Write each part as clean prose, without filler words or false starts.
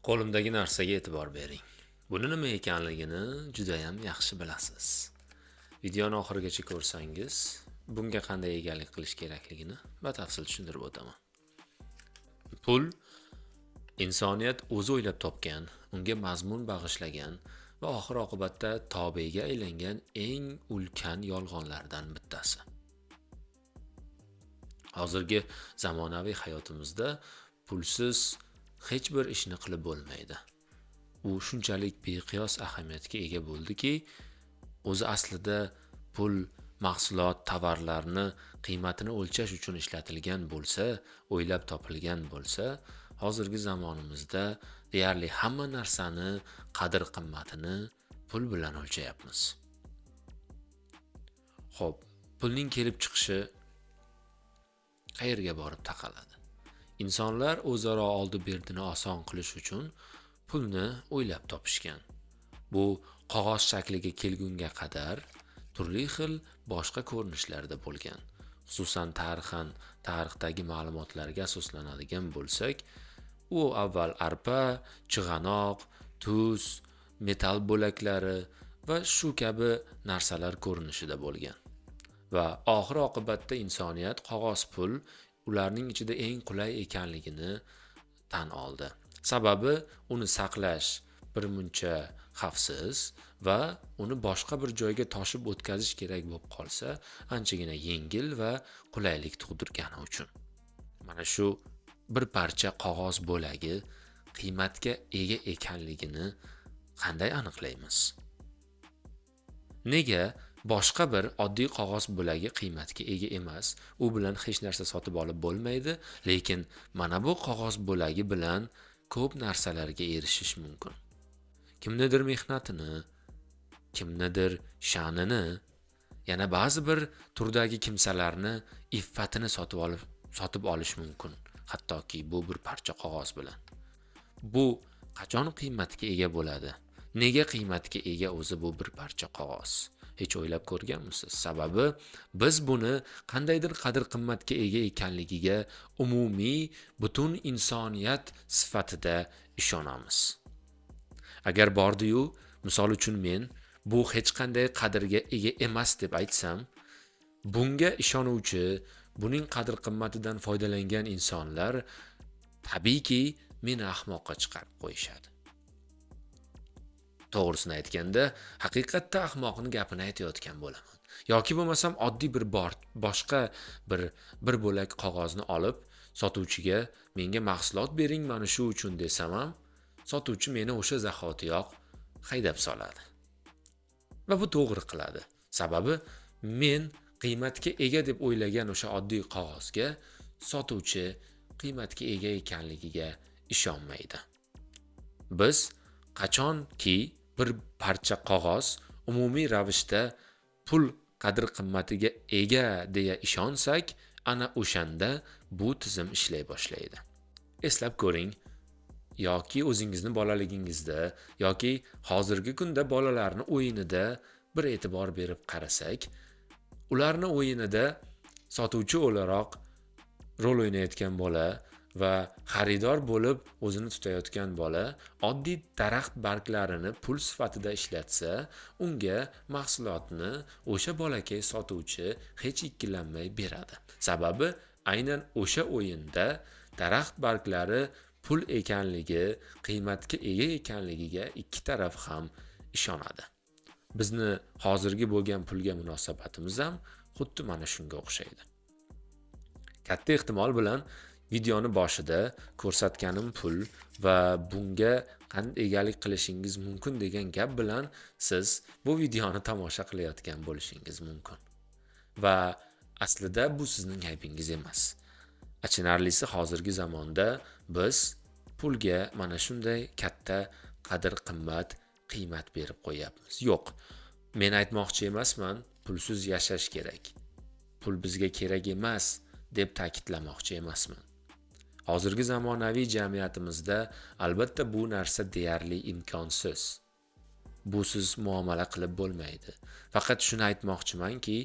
Qo'limdagi narsaga e'tibor bering. Buni nima ekanligini juda ham yaxshi bilasiz. Videoni oxirigacha ko'rsangiz, bunga qanday egalik qilish kerakligini batafsil tushuntirib o'taman. Pul insoniyat o'zi o'ylab topgan, unga mazmun bag'ishlagan va oxir oqibatda tobega aylangan eng ulkan yolg'onlardan bittasi. Hozirgi zamonaviy hayotimizda pulsiz hech bir ishni qilib bo'lmaydi. U shunchalik beqiyos ahamiyatga ega bo'ldiki, o'zi aslida pul mahsulot, tovarlarni qiymatini o'lchash uchun ishlatilgan bo'lsa, o'ylab topilgan bo'lsa, hozirgi zamonimizda deyarli hamma narsani qadr-qimmatini pul bilan o'lchayapmiz. Xo'p, pulning kelib chiqishi qayerga borib taqaladi? Insonlar o'zaro oldi-berdini oson qilish uchun pulni o'ylab topishgan. Bu qog'oz shakliga kelgunga qadar turli xil boshqa ko'rinishlarda bo'lgan. Xususan tarixdagi ma'lumotlarga asoslanadigan bo'lsak, u avval arpa, chig'anoq, tuz, metall bo'laklari va shu kabi narsalar ko'rinishida bo'lgan. Va oxir oqibatda insoniyat qog'oz pul ularning ichida eng qulay ekanligini tan oldi. Sababi uni saqlash birmuncha xavfsiz va uni boshqa bir joyga toshib o'tkazish kerak bo'lib qolsa, anchagina yengil va qulaylik tug'dirgani uchun. Mana shu bir parcha qog'oz bo'lagi qiymatga ega ekanligini qanday aniqlaymiz? Nega boshqa bir oddiy qog'oz bo'lagi qiymatga ega emas, u bilan hech narsa sotib olib bo'lmaydi, lekin mana bu qog'oz bo'lagi bilan ko'p narsalarga erishish mumkin. Kimnidir mehnatini, kimnidir sha'nini, yana ba'zi bir turdagi kimsalarni iffatini sotib olish mumkin, hattoki bu bir parcha qog'oz bilan. Bu qachon qiymatga ega bo'ladi? Nega qiymatga ega o'zi bu bir parcha qog'oz? Hech o'ylab ko'rganmisiz? Sababi biz buni qandaydir qadr-qimmatga ega ekanligiga umumiy butun insoniyat sifatida ishonamiz. Agar bordi-yu, misol uchun men bu hech qanday qadrga ega emas deb aytsam, bunga ishonuvchi, buning qadr-qimmatidan foydalangan insonlar tabiiyki meni ahmoqqa chiqarib qo'yishadi. To'g'risini aytganda, haqiqatda ahmoqning gapini aytayotgan bo'laman. Yoki bo'lmasam oddiy boshqa bir bo'lak qog'ozni olib, sotuvchiga menga mahsulot bering mana shu uchun desam ham, sotuvchi meni o'sha zahotiyoq haydab soladi. Va bu to'g'ri qiladi. Sababi men qiymatga ega deb o'ylagan o'sha oddiy qog'ozga sotuvchi qiymatga ega ekanligiga ishonmaydi. Biz qachonki bir parcha qog'oz umumiy ravishda pul qadr-qimmatiga ega deya ishonsak, ana o'shanda bu tizim ishlay boshlaydi. Eslab ko'ring, yoki o'zingizni bolaligingizda yoki hozirgi kunda bolalarni o'yinida bir e'tibor berib qarasak, ularni o'yinida sotuvchi o'laroq rol o'ynayotgan bola va xaridor bo'lib o'zini tutayotgan bola oddiy daraxt barglarini pul sifatida ishlatsa, unga mahsulotni o'sha bolakay sotuvchi hech ikkilanmay beradi. Sababi aynan o'sha o'yinda daraxt barglari pul ekanligi, qiymatga ega ekanligiga ikki taraf ham ishonadi. Bizni hozirgi bo'lgan pulga munosabatimiz ham xuddi mana shunga o'xshaydi. Katta ehtimol bilan videoni boshida ko'rsatganim pul va bunga qanday egalik qilishingiz mumkin degan gap bilan siz bu videoni tomosha qilayotgan bo'lishingiz mumkin. Va aslida bu sizning aybingiz emas. Achinarlisi hozirgi zamonda biz pulga mana shunday katta qadr-qimmat, qiymat berib qo'yapmiz. Yo'q, men aytmoqchi emasman, pulsiz yashash kerak. Pul bizga kerak emas deb ta'kidlamoqchi emasman. Hozirgi zamonaviy jamiyatimizda albatta bu narsa deyarli imkonsiz. Busiz muomala qilib bo'lmaydi. Faqat shuni aytmoqchimanki,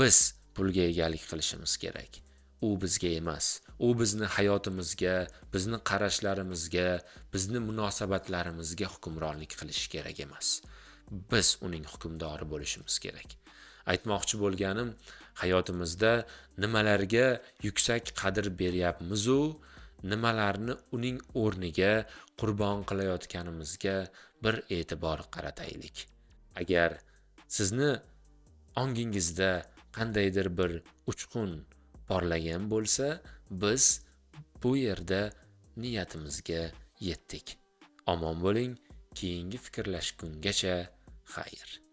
biz pulga egalik qilishimiz kerak. u bizga emas. U bizni hayotimizga, bizni qarashlarimizga, bizni munosabatlarimizga hukmronlik qilishi kerak emas. Biz uning hukmdori bo'lishimiz kerak. Aytmoqchi bo'lganim, hayotimizda nimalarga yuksak qadr beryapmiz-u, nimalarni uning o'rniga qurbon qilayotganimizga bir e'tibor qarataylik. Agar sizni ongingizda qandaydir bir uchqun porlagan bo'lsa, biz bu yerda niyatimizga yetdik. Omon bo'ling, keyingi fikrlashgungacha xayr.